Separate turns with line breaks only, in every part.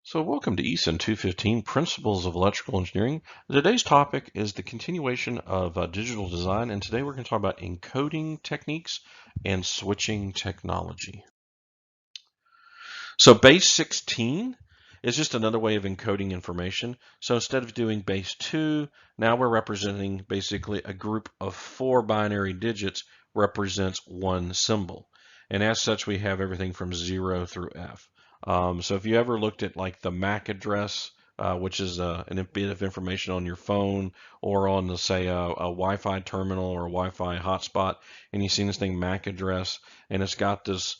So welcome to ECEN 215, Principles of Electrical Engineering. Today's topic is the continuation of digital design, and today we're going to talk about encoding techniques and switching technology. So base 16 is just another way of encoding information. So instead of doing base 2, now we're representing basically a group of 4 binary digits represents one symbol. And as such, we have everything from 0 through F. So if you ever looked at like the MAC address, which is a bit of information on your phone or on, let's say, a Wi-Fi terminal or a Wi-Fi hotspot, and you seen this thing MAC address, and it's got this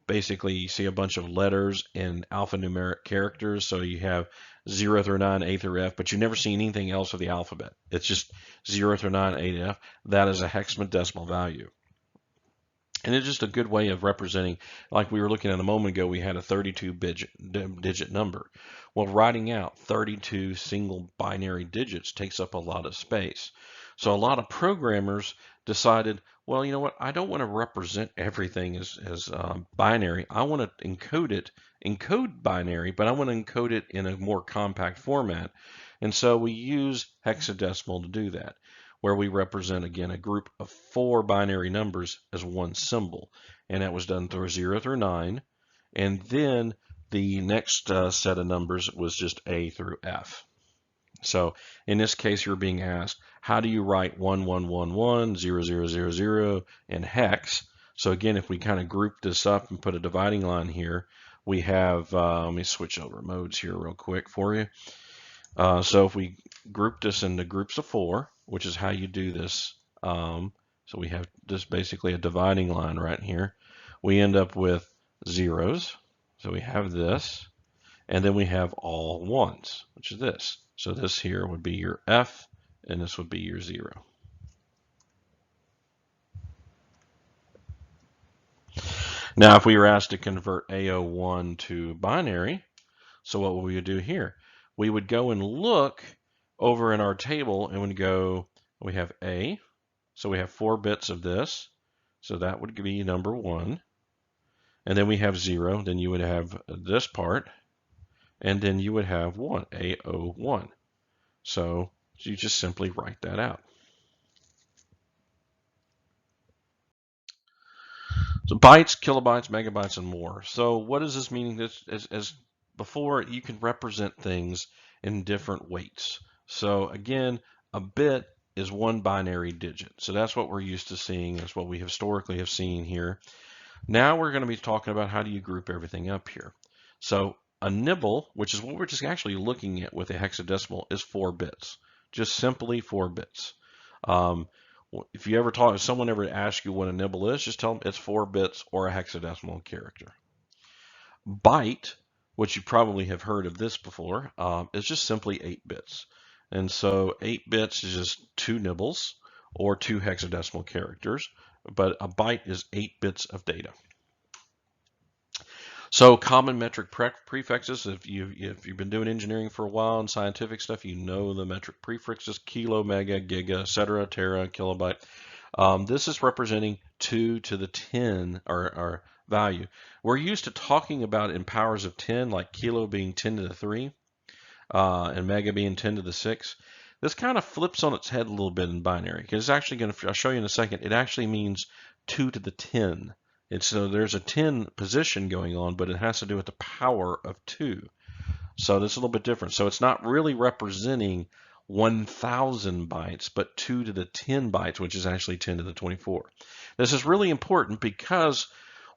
basically you see a bunch of letters and alphanumeric characters. So you have 0 through 9, A through F, but you never see anything else of the alphabet. It's just 0 through 9, A to F. That is a hexadecimal value. And it's just a good way of representing, like we were looking at a moment ago, we had a 32-digit number. Well, writing out 32 single binary digits takes up a lot of space. So a lot of programmers decided, well, you know what, I don't want to represent everything as binary. I want to encode binary, but I want to encode it in a more compact format. And so we use hexadecimal to do that, where we represent, again, a group of 4 binary numbers as one symbol. And that was done through 0 through 9. And then the next set of numbers was just A through F. So in this case, you're being asked, how do you write 1111, 0000 in hex? So again, if we kind of group this up and put a dividing line here, we have, let me switch over modes here real quick for you. So if we group this into groups of 4, which is how you do this, so we have just basically a dividing line right here, we end up with zeros. So we have this, and then we have all ones, which is this. So this here would be your F, and this would be your 0. Now, if we were asked to convert A01 to binary, so what would we do here? We would go and look over in our table and would go, we have A, so we have 4 bits of this, so that would be number 1. And then we have 0, then you would have this part, and then you would have 1, A01. So you just simply write that out. So bytes, kilobytes, megabytes, and more. So what does this mean? As before, you can represent things in different weights. So again, a bit is 1 binary digit. So that's what we're used to seeing. That's what we historically have seen here. Now we're going to be talking about how do you group everything up here. So a nibble, which is what we're just actually looking at with a hexadecimal, is 4 bits. Just simply 4 bits. If you ever talk, if someone ever asks you what a nibble is, just tell them it's 4 bits or a hexadecimal character. Byte, which you probably have heard of this before, is just simply 8 bits. And so 8 bits is just 2 nibbles or 2 hexadecimal characters, but a byte is 8 bits of data. So common metric prefixes, if you've been doing engineering for a while and scientific stuff, you know the metric prefixes: kilo, mega, giga, etc., tera, kilobyte. This is representing 2 to the 10 or value. We're used to talking about in powers of 10, like kilo being 10 to the 3 and mega being 10 to the 6. This kind of flips on its head a little bit in binary, because it's actually going to, I'll show you in a second, it actually means 2 to the 10. So there's a 10 position going on, but it has to do with the power of 2. So that's a little bit different. So it's not really representing 1,000 bytes, but 2 to the 10 bytes, which is actually 10 to the 24. This is really important because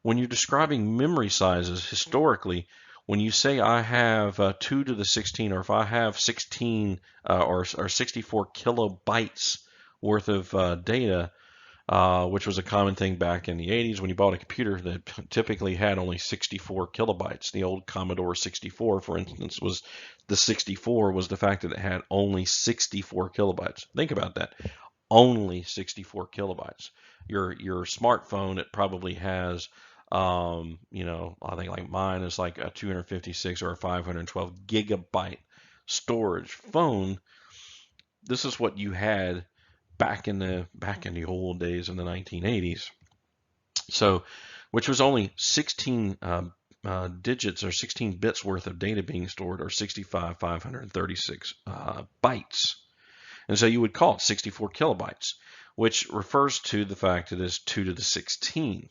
when you're describing memory sizes historically, when you say I have 2 to the 16, or if I have 16 or 64 kilobytes worth of data, which was a common thing back in the 80s when you bought a computer that typically had only 64 kilobytes. The old Commodore 64, for instance, was the 64 was the fact that it had only 64 kilobytes. Think about that. Only 64 kilobytes. Your smartphone, it probably has, you know, I think like mine is like a 256 or a 512 gigabyte storage phone. This is what you had back in the old days in the 1980s. So, which was only 16 digits or 16 bits worth of data being stored are 65,536 bytes. And so you would call it 64 kilobytes, which refers to the fact that it's 2 to the 16.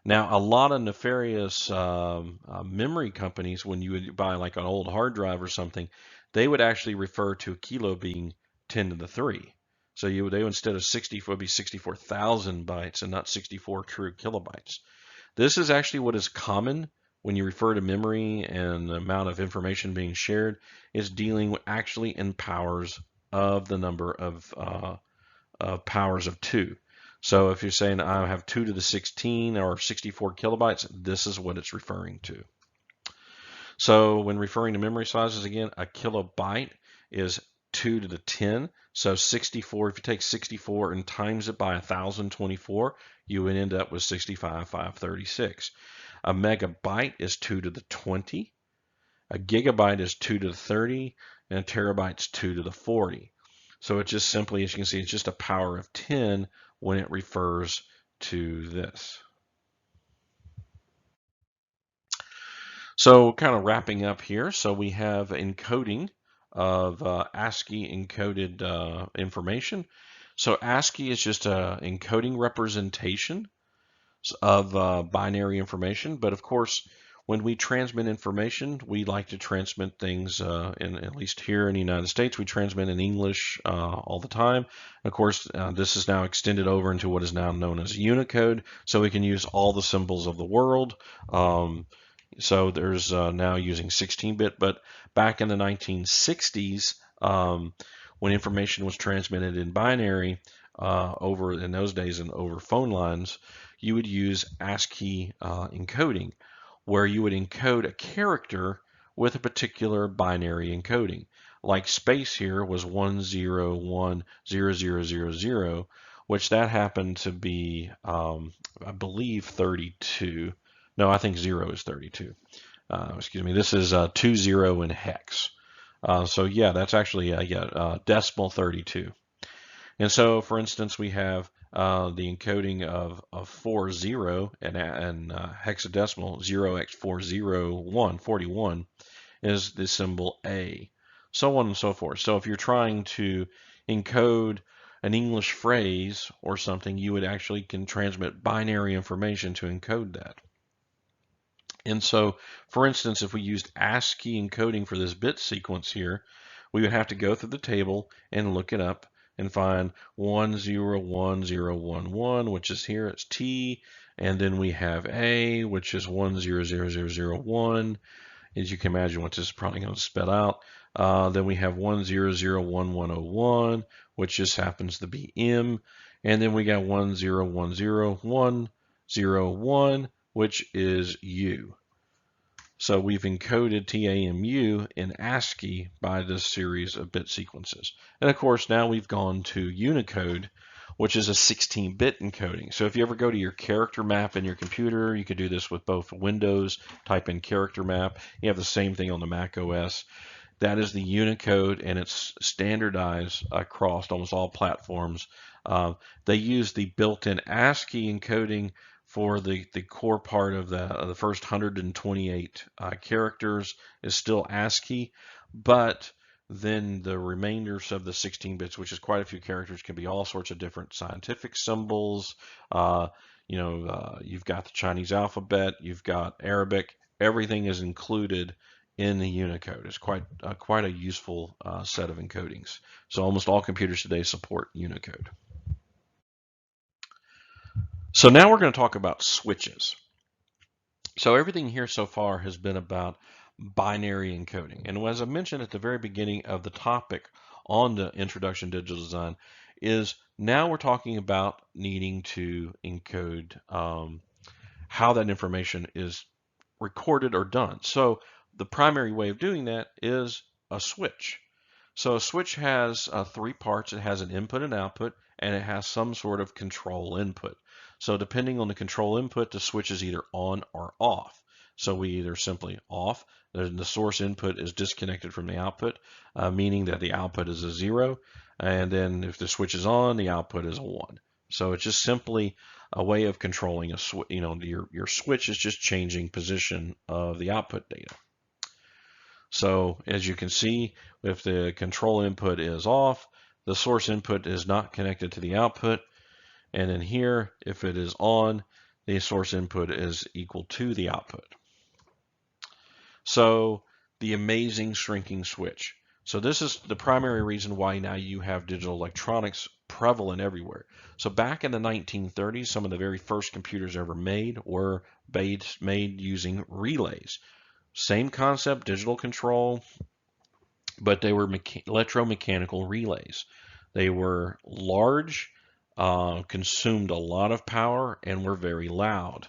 Now, a lot of nefarious memory companies, when you would buy like an old hard drive or something, they would actually refer to a kilo being 10 to the 3. So they instead of 64 would be 64,000 bytes and not 64 true kilobytes. This is actually what is common when you refer to memory and the amount of information being shared is dealing actually in powers of the number of powers of 2. So if you're saying I have 2 to the 16 or 64 kilobytes, this is what it's referring to. So when referring to memory sizes, again, a kilobyte is 2 to the 10. So 64, if you take 64 and times it by 1024, you would end up with 65,536. A megabyte is 2 to the 20. A gigabyte is 2 to the 30. And a terabyte is 2 to the 40. So it just simply, as you can see, it's just a power of 10 when it refers to this. So kind of wrapping up here, so we have encoding of ASCII encoded information. So ASCII is just an encoding representation of binary information, but of course, when we transmit information, we like to transmit things, at least here in the United States, we transmit in English all the time. Of course, this is now extended over into what is now known as Unicode, so we can use all the symbols of the world. So there's now using 16-bit, but back in the 1960s, when information was transmitted in binary over in those days and over phone lines, you would use ASCII encoding, where you would encode a character with a particular binary encoding. Like space here was 1010000, which that happened to be, I believe, 32. No, I think 0 is 32. Excuse me, this is 20 in hex. So yeah, that's actually decimal 32. And so, for instance, we have the encoding of 40 and hexadecimal 0x401, 41 is the symbol A, so on and so forth. So if you're trying to encode an English phrase or something, you would actually can transmit binary information to encode that. And so, for instance, if we used ASCII encoding for this bit sequence here, we would have to go through the table and look it up and find 101011, which is here, it's T, and then we have A, which is 100001. As you can imagine, what this is probably going to spell out. Then we have 1001101, which just happens to be M, and then we got 1010101, which is U. So we've encoded TAMU in ASCII by this series of bit sequences. And of course, now we've gone to Unicode, which is a 16-bit encoding. So if you ever go to your character map in your computer, you could do this with both Windows, type in character map. You have the same thing on the Mac OS. That is the Unicode, and it's standardized across almost all platforms. They use the built-in ASCII encoding for the core part of the first 128 characters is still ASCII, but then the remainders of the 16 bits, which is quite a few characters, can be all sorts of different scientific symbols. You've got the Chinese alphabet, you've got Arabic. Everything is included in the Unicode. It's quite a useful set of encodings. So almost all computers today support Unicode. So now we're going to talk about switches. So everything here so far has been about binary encoding. And as I mentioned at the very beginning of the topic on the Introduction to Digital Design, is now we're talking about needing to encode how that information is recorded or done. So the primary way of doing that is a switch. So a switch has three parts. It has an input and output, and it has some sort of control input. So depending on the control input, the switch is either on or off. So we either simply off, the source input is disconnected from the output, meaning that the output is a 0, and then if the switch is on, the output is a 1. So it's just simply a way of controlling a your switch is just changing position of the output data. So as you can see, if the control input is off, the source input is not connected to the output. And then here, if it is on, the source input is equal to the output. So the amazing shrinking switch. So this is the primary reason why now you have digital electronics prevalent everywhere. So back in the 1930s, some of the very first computers ever made were made using relays. Same concept, digital control, but they were electromechanical relays. They were large, consumed a lot of power, and were very loud.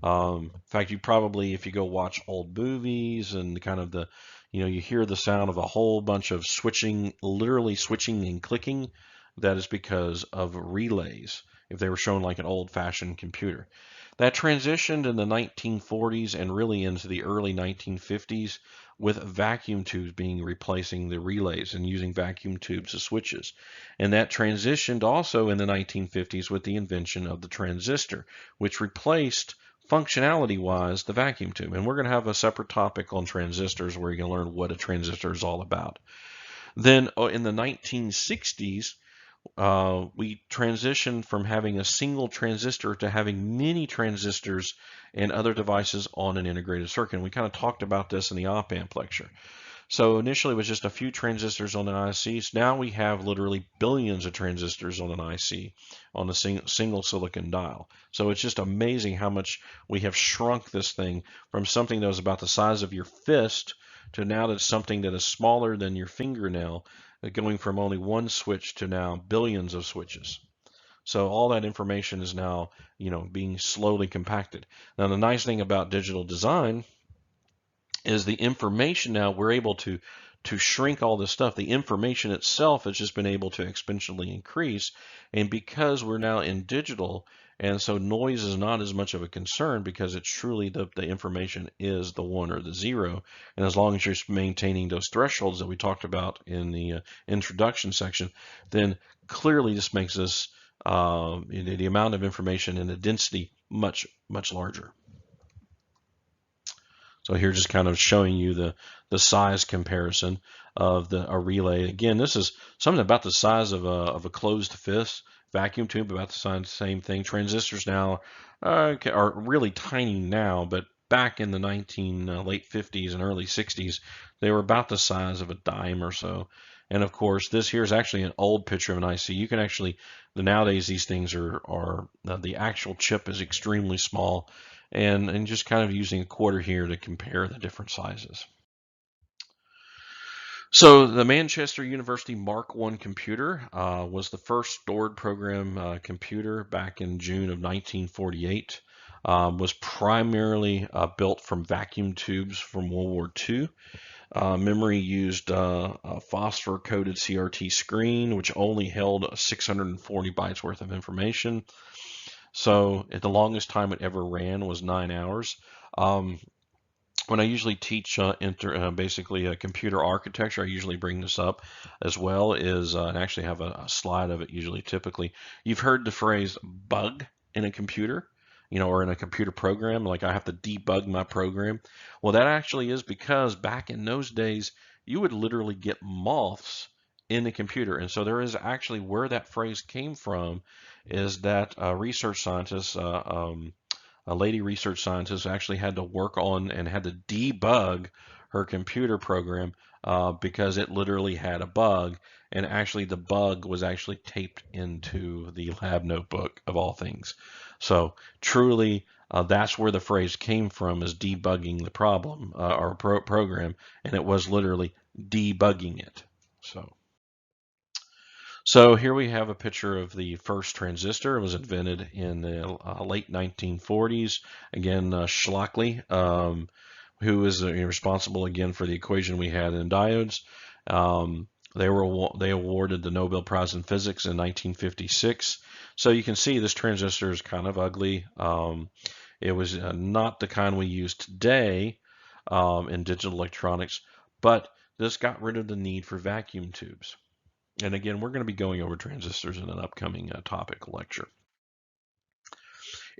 In fact, you probably, if you go watch old movies and kind of you hear the sound of a whole bunch of switching, literally switching and clicking. That is because of relays, if they were shown like an old-fashioned computer. That transitioned in the 1940s and really into the early 1950s with vacuum tubes being replacing the relays and using vacuum tubes as switches. And that transitioned also in the 1950s with the invention of the transistor, which replaced functionality-wise the vacuum tube. And we're going to have a separate topic on transistors where you're going to learn what a transistor is all about. Then in the 1960s, we transitioned from having a single transistor to having many transistors and other devices on an integrated circuit. And we kind of talked about this in the op-amp lecture. So initially it was just a few transistors on an IC. Now we have literally billions of transistors on an IC on a single silicon dial. So it's just amazing how much we have shrunk this thing from something that was about the size of your fist to now that's something that is smaller than your fingernail, going from only one switch to now billions of switches. So all that information is now, being slowly compacted. Now the nice thing about digital design is the information now we're able to shrink all this stuff. The information itself has just been able to exponentially increase, and because we're now in digital, and so noise is not as much of a concern because it's truly the information is the 1 or the 0, and as long as you're maintaining those thresholds that we talked about in the introduction section, then clearly this makes this the amount of information and the density much larger. So here just kind of showing you the size comparison of a relay. Again, this is something about the size of a closed fist. Vacuum tube about the same thing. Transistors now are really tiny now, but back in the late 50s and early 60s, they were about the size of a dime or so. And of course, this here is actually an old picture of an IC. You can actually, nowadays these things are the actual chip is extremely small, and just kind of using a quarter here to compare the different sizes. So the Manchester University Mark I computer was the first stored program computer back in June of 1948. Was primarily built from vacuum tubes from World War II. Memory used a phosphor-coated CRT screen, which only held 640 bytes worth of information. So the longest time it ever ran was 9 hours. When I usually teach basically computer architecture, I usually bring this up as well, and actually have a slide of it usually typically. You've heard the phrase bug in a computer, or in a computer program, like I have to debug my program. Well, that actually is because back in those days, you would literally get moths in the computer. And so there is actually where that phrase came from is that research scientists, a lady research scientist actually had to work on and had to debug her computer program because it literally had a bug, and actually the bug was actually taped into the lab notebook of all things. So truly that's where the phrase came from, is debugging the problem or program, and it was literally debugging it. So here we have a picture of the first transistor. It was invented in the late 1940s. Again, Shockley, who is responsible again for the equation we had in diodes. They awarded the Nobel Prize in Physics in 1956. So you can see this transistor is kind of ugly. It was not the kind we use today in digital electronics, but this got rid of the need for vacuum tubes. And again, we're going to be going over transistors in an upcoming topic lecture.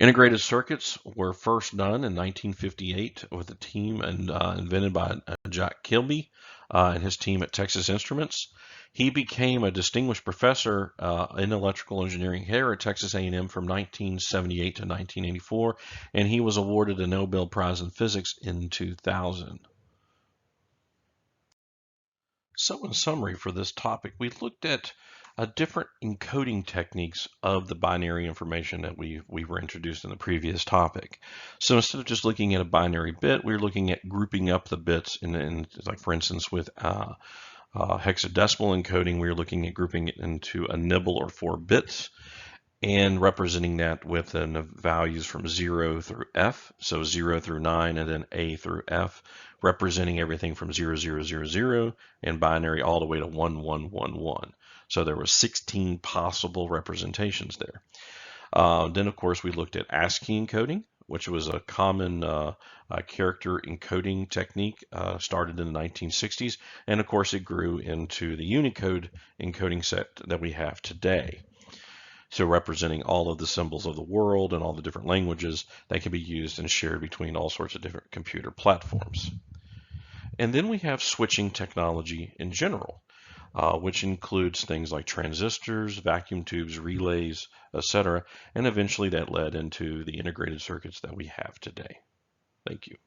Integrated circuits were first done in 1958 with a team invented by Jack Kilby and his team at Texas Instruments. He became a distinguished professor in electrical engineering here at Texas A&M from 1978 to 1984, and he was awarded a Nobel Prize in Physics in 2000. So in summary for this topic, we looked at different encoding techniques of the binary information that we were introduced in the previous topic. So instead of just looking at a binary bit, we were looking at grouping up the bits in like for instance with hexadecimal encoding, we were looking at grouping it into a nibble or 4 bits and representing that with values from 0 through F, so 0 through 9, and then A through F, representing everything from 0, 0, 0, 0, and binary all the way to 1, 1, 1, 1. So there were 16 possible representations there. Then, of course, we looked at ASCII encoding, which was a common character encoding technique started in the 1960s. And, of course, it grew into the Unicode encoding set that we have today. So representing all of the symbols of the world and all the different languages that can be used and shared between all sorts of different computer platforms. And then we have switching technology in general, which includes things like transistors, vacuum tubes, relays, etc. And eventually that led into the integrated circuits that we have today. Thank you.